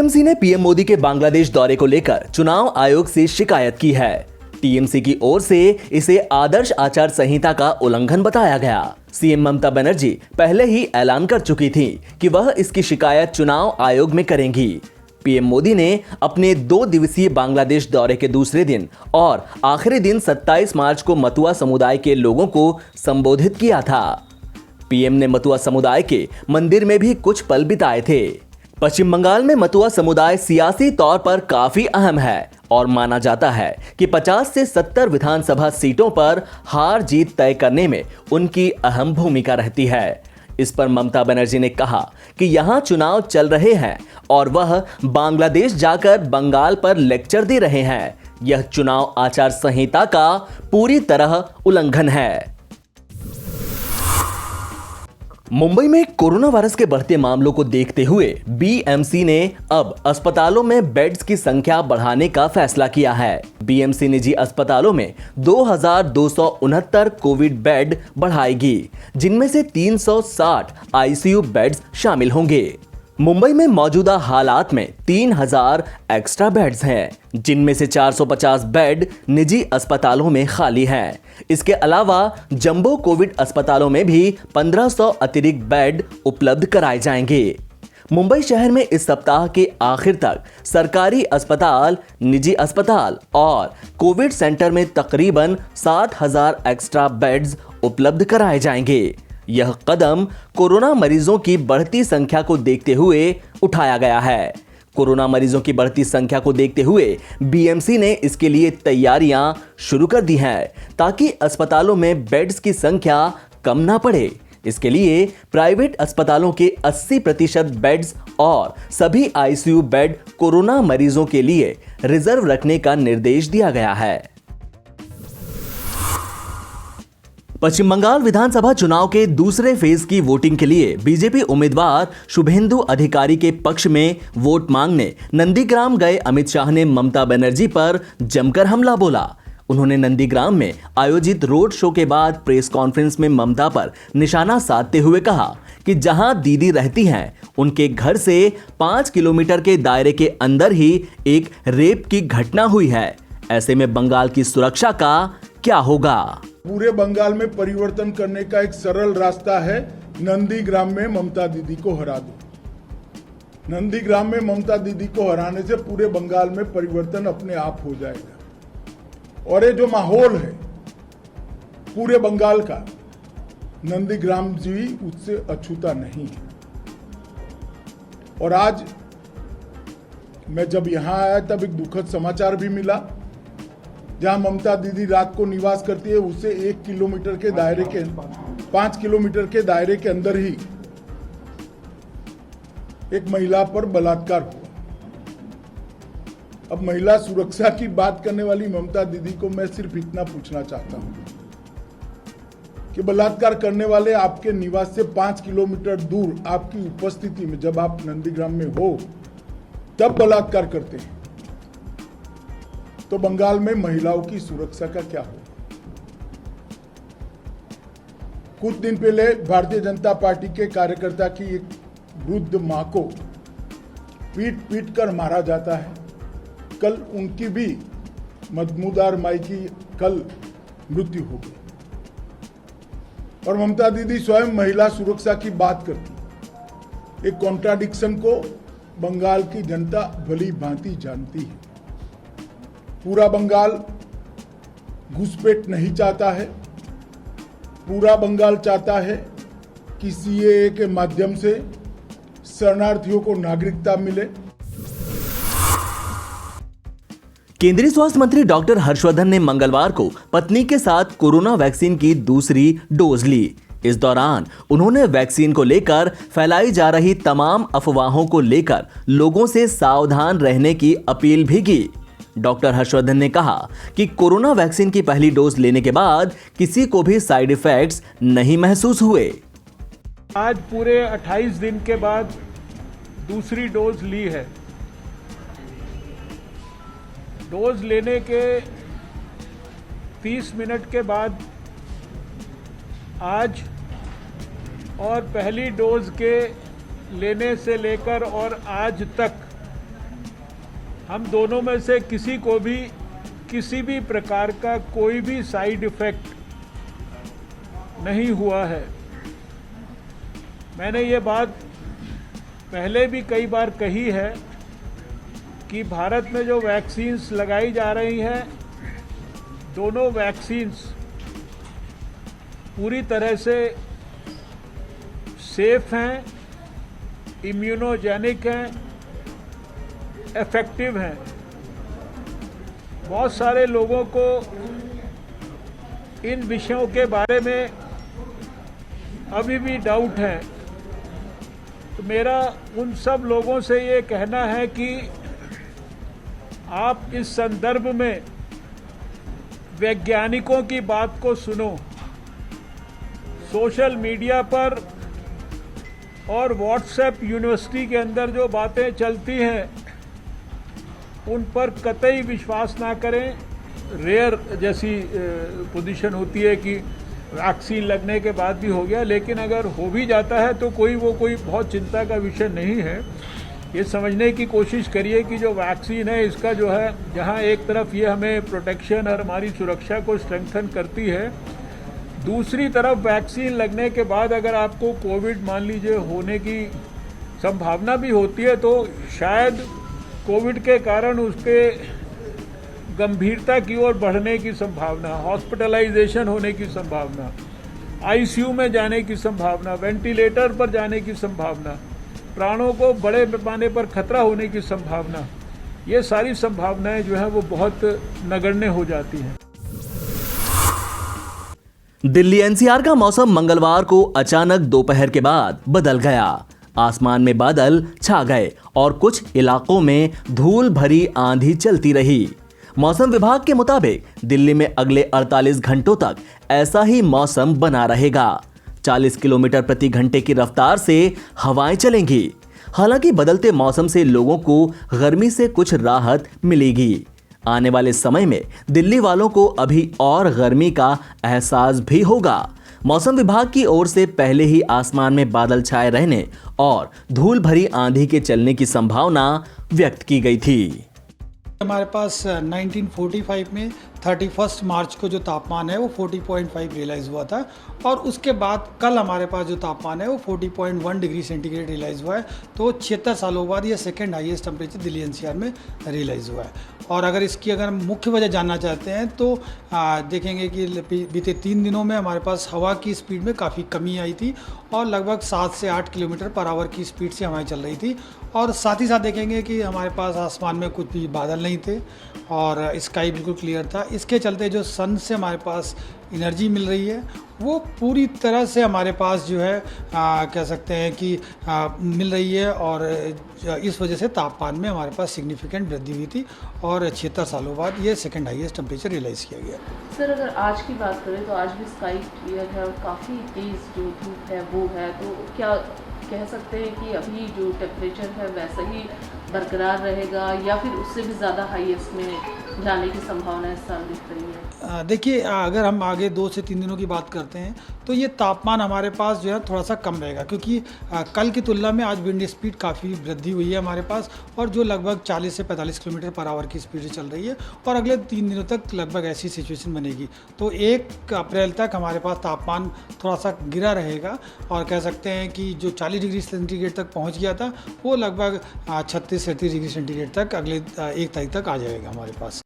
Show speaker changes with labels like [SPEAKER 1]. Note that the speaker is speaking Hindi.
[SPEAKER 1] टीएमसी ने पीएम मोदी के बांग्लादेश दौरे को लेकर चुनाव आयोग से शिकायत की है। टीएमसी की ओर से इसे आदर्श आचार संहिता का उल्लंघन बताया गया। सीएम ममता बनर्जी पहले ही ऐलान कर चुकी थी कि वह इसकी शिकायत चुनाव आयोग में करेंगी। पीएम मोदी ने अपने 2 दिवसीय बांग्लादेश दौरे के दूसरे दिन और आखिरी दिन 27 मार्च को मतुआ समुदाय के लोगों को संबोधित किया था। पीएम ने मतुआ समुदाय के मंदिर में भी कुछ पल बिताए थे। पश्चिम बंगाल में मतुआ समुदाय सियासी तौर पर काफी अहम है और माना जाता है कि 50 से 70 विधानसभा सीटों पर हार जीत तय करने में उनकी अहम भूमिका रहती है। इस पर ममता बनर्जी ने कहा कि यहां चुनाव चल रहे हैं और वह बांग्लादेश जाकर बंगाल पर लेक्चर दे रहे हैं। यह चुनाव आचार संहिता का पूरी तरह उल्लंघन है। मुंबई में कोरोना वायरस के बढ़ते मामलों को देखते हुए बीएमसी ने अब अस्पतालों में बेड्स की संख्या बढ़ाने का फैसला किया है। बीएमसी निजी अस्पतालों में 2269 कोविड बेड बढ़ाएगी, जिनमें से 360 आईसीयू बेड्स शामिल होंगे। मुंबई में मौजूदा हालात में 3000 एक्स्ट्रा बेड्स हैं, जिनमें से 450 बेड निजी अस्पतालों में खाली हैं। इसके अलावा जंबो कोविड अस्पतालों में भी 1500 अतिरिक्त बेड उपलब्ध कराए जाएंगे। मुंबई शहर में इस सप्ताह के आखिर तक सरकारी अस्पताल, निजी अस्पताल और कोविड सेंटर में तकरीबन 7000 एक्स्ट्रा बेड्स उपलब्ध कराए जाएंगे। यह कदम कोरोना मरीजों की बढ़ती संख्या को देखते हुए उठाया गया है। कोरोना मरीजों की बढ़ती संख्या को देखते हुए बीएमसी ने इसके लिए तैयारियां शुरू कर दी हैं, ताकि अस्पतालों में बेड्स की संख्या कम ना पड़े। इसके लिए प्राइवेट अस्पतालों के 80% बेड्स और सभी आईसीयू बेड कोरोना मरीजों के लिए रिजर्व रखने का निर्देश दिया गया है। पश्चिम बंगाल विधानसभा चुनाव के दूसरे फेज की वोटिंग के लिए बीजेपी उम्मीदवार शुभेंदु अधिकारी के पक्ष में वोट मांगने नंदीग्राम गए अमित शाह ने ममता बनर्जी पर जमकर हमला बोला। उन्होंने नंदीग्राम में आयोजित रोड शो के बाद प्रेस कॉन्फ्रेंस में ममता पर निशाना साधते हुए कहा कि जहां दीदी रहती हैं, उनके घर से 5 किलोमीटर के दायरे के अंदर ही एक रेप की घटना हुई है। ऐसे में बंगाल की सुरक्षा का क्या होगा?
[SPEAKER 2] पूरे बंगाल में परिवर्तन करने का एक सरल रास्ता है, नंदीग्राम में ममता दीदी को हरा दो। नंदीग्राम में ममता दीदी को हराने से पूरे बंगाल में परिवर्तन अपने आप हो जाएगा। और ये जो माहौल है पूरे बंगाल का, नंदीग्राम जी उससे अछूता नहीं है। और आज मैं जब यहां आया तब एक दुखद समाचार भी मिला, जहां ममता दीदी रात को निवास करती है, उसे 1 किलोमीटर के दायरे के 5 किलोमीटर के दायरे के अंदर ही एक महिला पर बलात्कार हुआ। अब महिला सुरक्षा की बात करने वाली ममता दीदी को मैं सिर्फ इतना पूछना चाहता हूं कि बलात्कार करने वाले आपके निवास से 5 किलोमीटर दूर आपकी उपस्थिति में, जब आप नंदीग्राम में हो तब बलात्कार करते हैं, तो बंगाल में महिलाओं की सुरक्षा का क्या हो? कुछ दिन पहले भारतीय जनता पार्टी के कार्यकर्ता की एक वृद्ध मां को पीट कर मारा जाता है। कल उनकी भी मदमुदार माई की कल मृत्यु हो गई और ममता दीदी स्वयं महिला सुरक्षा की बात करती। एक कॉन्ट्राडिक्शन को बंगाल की जनता भली भांति जानती है। पूरा बंगाल घुसपैठ नहीं चाहता है, पूरा बंगाल चाहता है कि सीएए के माध्यम से शरणार्थियों को नागरिकता मिले।
[SPEAKER 1] केंद्रीय स्वास्थ्य मंत्री डॉक्टर हर्षवर्धन ने मंगलवार को पत्नी के साथ कोरोना वैक्सीन की दूसरी डोज ली। इस दौरान उन्होंने वैक्सीन को लेकर फैलाई जा रही तमाम अफवाहों को लेकर लोगों से सावधान रहने की अपील भी की। डॉक्टर हर्षवर्धन ने कहा कि कोरोना वैक्सीन की पहली डोज लेने के बाद किसी को भी साइड इफेक्ट्स नहीं महसूस हुए।
[SPEAKER 3] आज पूरे 28 दिन के बाद दूसरी डोज ली है। डोज लेने के 30 मिनट के बाद आज और पहली डोज के लेने से लेकर और आज तक हम दोनों में से किसी को भी किसी भी प्रकार का कोई भी साइड इफेक्ट नहीं हुआ है। मैंने ये बात पहले भी कई बार कही है कि भारत में जो वैक्सीन्स लगाई जा रही हैं, दोनों वैक्सीन्स पूरी तरह से सेफ हैं, इम्यूनोजेनिक हैं, इफेक्टिव हैं। बहुत सारे लोगों को इन विषयों के बारे में अभी भी डाउट है, तो मेरा उन सब लोगों से ये कहना है कि आप इस संदर्भ में वैज्ञानिकों की बात को सुनो। सोशल मीडिया पर और व्हाट्सएप यूनिवर्सिटी के अंदर जो बातें चलती हैं उन पर कतई विश्वास ना करें। रेयर जैसी पोजीशन होती है कि वैक्सीन लगने के बाद भी हो गया, लेकिन अगर हो भी जाता है तो कोई बहुत चिंता का विषय नहीं है। ये समझने की कोशिश करिए कि जो वैक्सीन है इसका जो है, जहां एक तरफ ये हमें प्रोटेक्शन और हमारी सुरक्षा को स्ट्रेंथन करती है, दूसरी तरफ वैक्सीन लगने के बाद अगर आपको कोविड मान लीजिए होने की संभावना भी होती है तो शायद कोविड के कारण उसके गंभीरता की ओर बढ़ने की संभावना, हॉस्पिटलाइजेशन होने की संभावना, आईसीयू में जाने की संभावना, वेंटिलेटर पर जाने की संभावना, प्राणों को बड़े पैमाने पर खतरा होने की संभावना, ये सारी संभावनाएं जो है वो बहुत नगण्य हो जाती हैं।
[SPEAKER 1] दिल्ली एनसीआर का मौसम मंगलवार को अचानक दोपहर के बाद बदल गया। आसमान में बादल छा गए और कुछ इलाकों में धूल भरी आंधी चलती रही। मौसम विभाग के मुताबिक दिल्ली में अगले 48 घंटों तक ऐसा ही मौसम बना रहेगा। 40 किलोमीटर प्रति घंटे की रफ्तार से हवाएं चलेंगी। हालांकि बदलते मौसम से लोगों को गर्मी से कुछ राहत मिलेगी। आने वाले समय में दिल्ली वालों को अभी और गर्मी का एहसास भी होगा। मौसम विभाग की ओर से पहले ही आसमान में बादल छाए रहने और धूल भरी आंधी के चलने की संभावना व्यक्त की गई थी।
[SPEAKER 4] हमारे पास 1945 में 31 मार्च को जो तापमान है वो 40.5 रियलाइज़ हुआ था और उसके बाद कल हमारे पास जो तापमान है वो 40.1 डिग्री सेंटीग्रेड रियलाइज़ हुआ है। तो 76 सालों बाद ये second highest temperature Delhi NCR में रियलाइज़ हुआ है। और अगर इसकी अगर हम मुख्य वजह जानना चाहते हैं तो देखेंगे कि बीते 3 दिनों में हमारे पास हवा की स्पीड में काफ़ी कमी आई थी और लगभग 7 से 8 किलोमीटर पर आवर की स्पीड से हवाएं चल रही थी। और साथ ही साथ देखेंगे कि हमारे पास आसमान में कुछ भी बादल नहीं थे और स्काई बिल्कुल क्लियर था। इसके चलते जो सन से हमारे पास एनर्जी मिल रही है वो पूरी तरह से हमारे पास जो है कह सकते हैं कि मिल रही है और इस वजह से तापमान में हमारे पास सिग्निफिकेंट वृद्धि हुई थी और 76 सालों बाद ये सेकंड हाईएस्ट टेम्परेचर रियलाइज़ किया गया।
[SPEAKER 5] सर, अगर आज की बात करें तो आज भी स्काई क्लियर है और काफ़ी तेज़ जो धूप है वो है, तो क्या कह सकते हैं कि अभी जो टेम्परेचर है वैसा ही बरकरार रहेगा या फिर उससे भी ज़्यादा हाईएस्ट में जाने की संभावना इस साल दिख रही है?
[SPEAKER 4] देखिए, अगर हम आगे 2 से 3 दिनों की बात करते हैं तो ये तापमान हमारे पास जो है थोड़ा सा कम रहेगा, क्योंकि कल की तुलना में आज विंड स्पीड काफ़ी वृद्धि हुई है हमारे पास और जो लगभग 40 से 45 किलोमीटर पर आवर की स्पीड से चल रही है और अगले 3 दिनों तक लगभग ऐसी सिचुएशन बनेगी। तो 1 अप्रैल तक हमारे पास तापमान थोड़ा सा गिरा रहेगा और कह सकते हैं कि जो 40 डिग्री सेंटीग्रेड तक पहुँच गया था वो लगभग 36 से 38 डिग्री सेंटीग्रेड तक अगले 1 तारीख तक आ जाएगा हमारे पास।